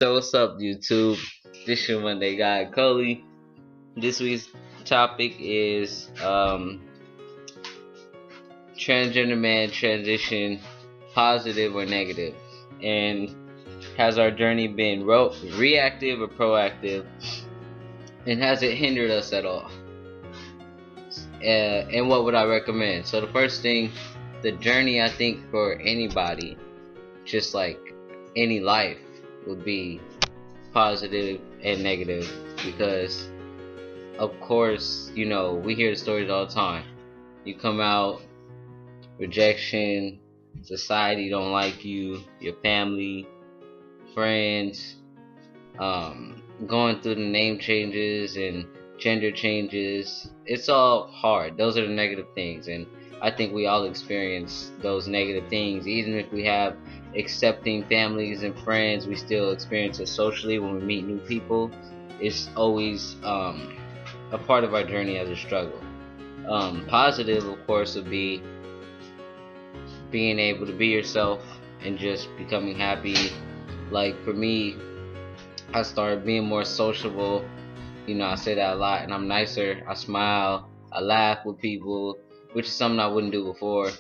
So what's up, YouTube? This your Monday guy, Coley. This week's topic is transgender man transition, positive or negative, and has our journey been reactive or proactive, and has it hindered us at all? And what would I recommend? So the first thing, the journey I think for anybody, just like any life, would be positive and negative, because of course, we hear the stories all the time. You come out, rejection, society don't like you, your family, friends, going through the name changes and gender changes. It's all hard. Those are the negative things, and I think we all experience those negative things. Even if we have accepting families and friends, we still experience it socially when we meet new people. It's always a part of our journey as a struggle. Positive, of course, would be being able to be yourself and just becoming happy. Like for me, I started being more sociable. I say that a lot, and I'm nicer. I smile, I laugh with people, which is something I wouldn't do before.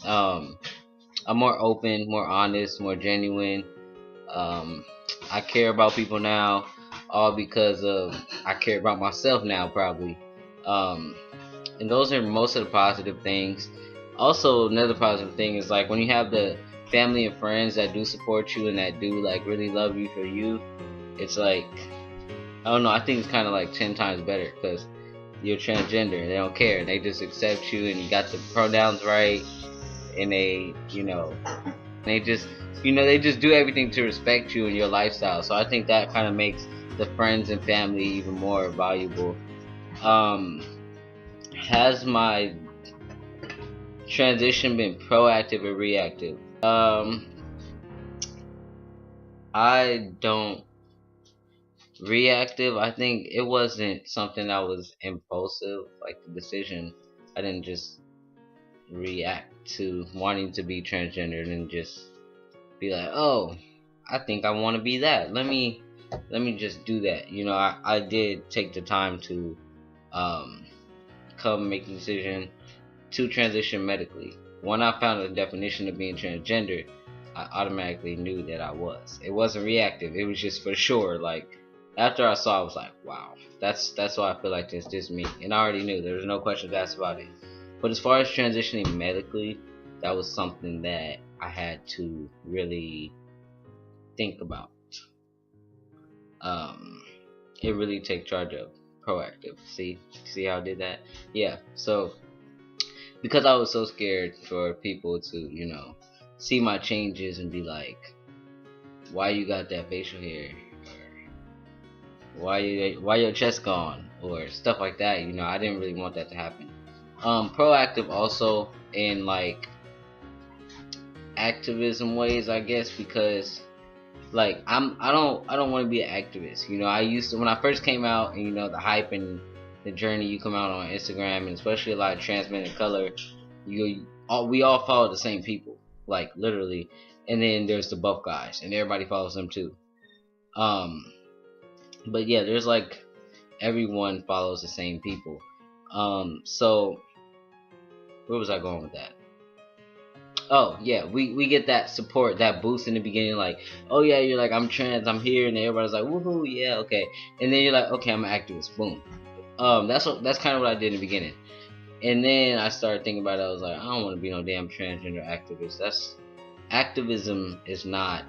Um, I'm more open, more honest, more genuine. I care about people now, all because of I care about myself now, probably. Um, and those are most of the positive things. Also, another positive thing is like when you have the family and friends that do support you and that do like really love you for you. It's like, I don't know. I think it's kind of like 10 times better because you're transgender and they don't care. They just accept you and you got the pronouns right, and they just they just do everything to respect you and your lifestyle. So I think that kind of makes the friends and family even more valuable. Um, has my transition been proactive or reactive? I don't reactive. I think it wasn't something that was impulsive, like the decision. I didn't just react to wanting to be transgender and just be like, oh, I think I want to be that. Let me just do that. I did take the time to um, come make the decision to transition medically. When I found the definition of being transgender, I automatically knew that I was. It wasn't reactive. It was just for sure. Like after I saw, I was like, wow, that's why I feel like this me. And I already knew. There was no questions asked about it. But as far as transitioning medically, that was something that I had to really think about. Um, it really take charge of proactive. See how I did that? Yeah. So because I was so scared for people to, see my changes and be like, why you got that facial hair? Why your chest gone? Or stuff like that. I didn't really want that to happen. Proactive also in like activism ways, I guess, because like I don't want to be an activist. I used to, when I first came out, and the hype and the journey, you come out on Instagram, and especially a lot of trans men of color, we all follow the same people, like literally. And then there's the buff guys, and everybody follows them too. Um, but yeah, there's like everyone follows the same people. So where was I going with that? Oh yeah, we get that support, that boost in the beginning, like, oh yeah, you're like, I'm trans, I'm here, and everybody's like, woohoo, yeah, okay. And then you're like, okay, I'm an activist, boom. That's kind of what I did in the beginning. And then I started thinking about it. I was like, I don't want to be no damn transgender activist. That's Activism is not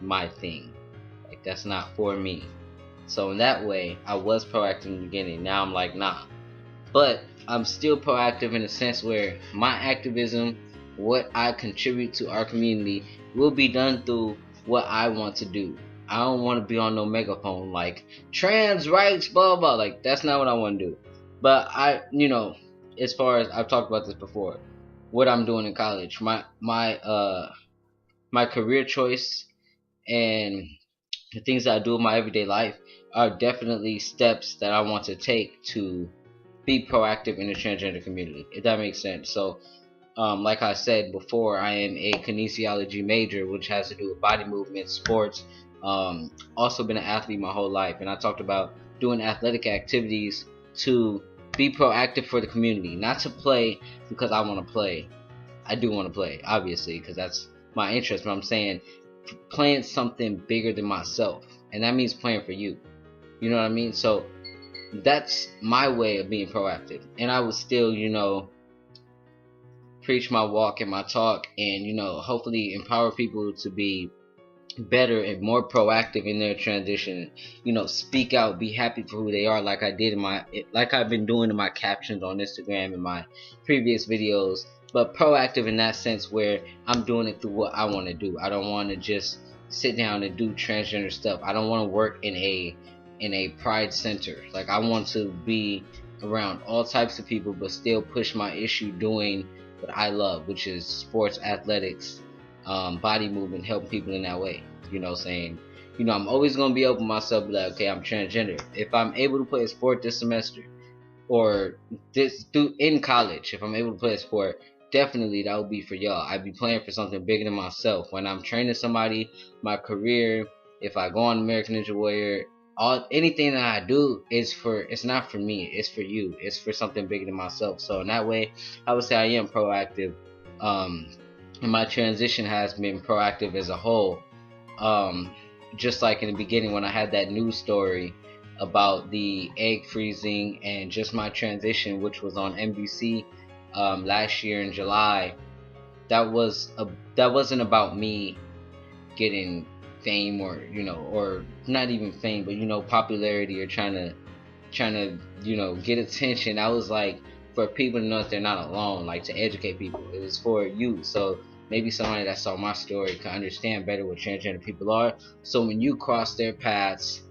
my thing. Like that's not for me. So in that way, I was proactive in the beginning. Now I'm like, nah. But I'm still proactive in a sense where my activism, what I contribute to our community, will be done through what I want to do. I don't want to be on no megaphone like trans rights, blah blah. Like that's not what I want to do. But as far as I've talked about this before, what I'm doing in college, my career choice and the things that I do in my everyday life are definitely steps that I want to take to be proactive in the transgender community, if that makes sense. So like I said before, I am a kinesiology major, which has to do with body movement, sports, Also been an athlete my whole life, and I talked about doing athletic activities to be proactive for the community, not to play because I want to play. I do want to play, obviously, because that's my interest, but I'm saying playing something bigger than myself, and that means playing for you. You know what I mean? So that's my way of being proactive, and I would still, preach my walk and my talk, and hopefully empower people to be better and more proactive in their transition. Speak out, be happy for who they are, like I've been doing in my captions on Instagram and my previous videos, but proactive in that sense where I'm doing it through what I want to do. I don't want to just sit down and do transgender stuff. I don't want to work in a pride center. Like, I want to be around all types of people but still push my issue doing what I love, which is sports, athletics, body movement, helping people in that way. Saying, I'm always gonna be open myself, be like, okay, I'm transgender. If I'm able to play a sport this semester, or in college, if I'm able to play a sport, definitely that would be for y'all. I'd be playing for something bigger than myself. When I'm training somebody, my career, if I go on American Ninja Warrior, anything that I do it's not for me, it's for you, it's for something bigger than myself. So in that way, I would say I am proactive, and my transition has been proactive as a whole. Just like in the beginning when I had that news story about the egg freezing and just my transition, which was on NBC last year in July. That wasn't about me getting fame, or not even fame, but popularity, or trying to get attention. I was like, for people to know that they're not alone, like to educate people. It was for you, so maybe somebody that saw my story can understand better what transgender people are, so when you cross their paths,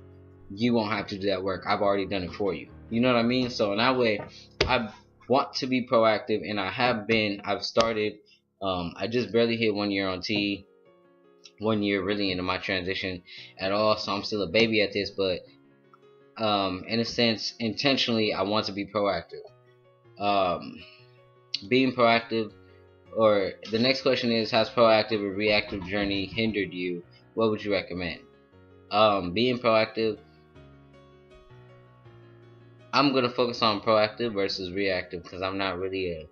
you won't have to do that work. I've already done it for you. You know what I mean? So in that way, I want to be proactive, and I've started. I just barely hit 1 year on T, 1 year really into my transition at all, so I'm still a baby at this, but in a sense, intentionally, I want to be proactive. Being proactive, or the next question is, has proactive or reactive journey hindered you? What would you recommend? Being proactive, I'm going to focus on proactive versus reactive, because I'm not really a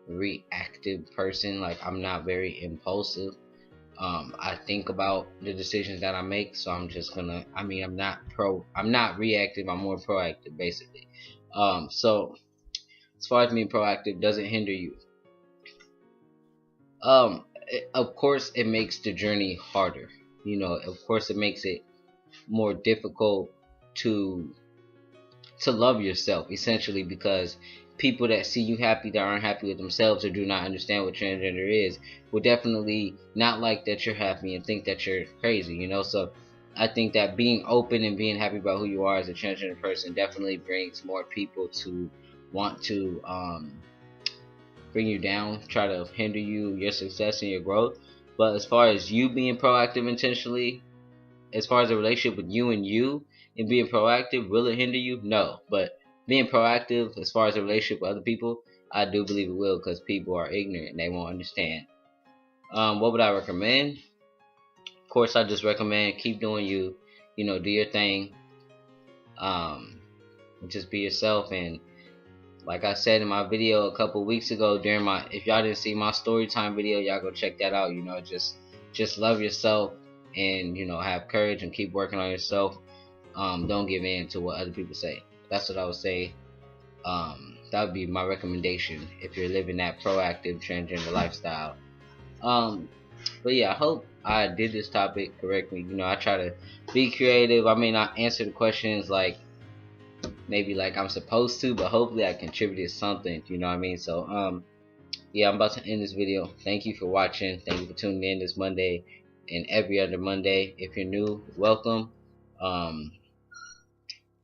reactive person. Like, I'm not very impulsive. I think about the decisions that I make, so I'm not reactive, I'm more proactive, basically. So as far as being proactive, does it hinder you? Of course it makes the journey harder. Of course it makes it more difficult to love yourself, essentially, because people that see you happy, that aren't happy with themselves, or do not understand what transgender is, will definitely not like that you're happy and think that you're crazy. So I think that being open and being happy about who you are as a transgender person definitely brings more people to want to bring you down, try to hinder your success and your growth. But as far as you being proactive intentionally, as far as a relationship with you and being proactive, will it hinder you? No. But being proactive as far as a relationship with other people, I do believe it will, because people are ignorant and they won't understand. What would I recommend? Of course, I just recommend keep doing you. Do your thing. Just be yourself. And like I said in my video a couple weeks ago, if y'all didn't see my story time video, y'all go check that out. Just love yourself, and have courage and keep working on yourself. Don't give in to what other people say. That's what I would say. That would be my recommendation if you're living that proactive transgender lifestyle. But yeah, I hope I did this topic correctly. I try to be creative. I may not answer the questions maybe like I'm supposed to, but hopefully I contributed something. You know what I mean? So yeah, I'm about to end this video. Thank you for watching. Thank you for tuning in this Monday and every other Monday. If you're new, welcome.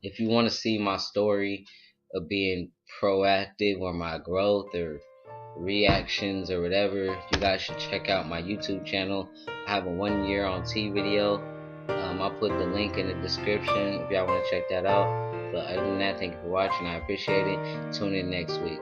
If you want to see my story of being proactive, or my growth, or reactions, or whatever, you guys should check out my YouTube channel. I have a 1 year on T video. I'll put the link in the description if y'all want to check that out. But other than that, thank you for watching. I appreciate it. Tune in next week.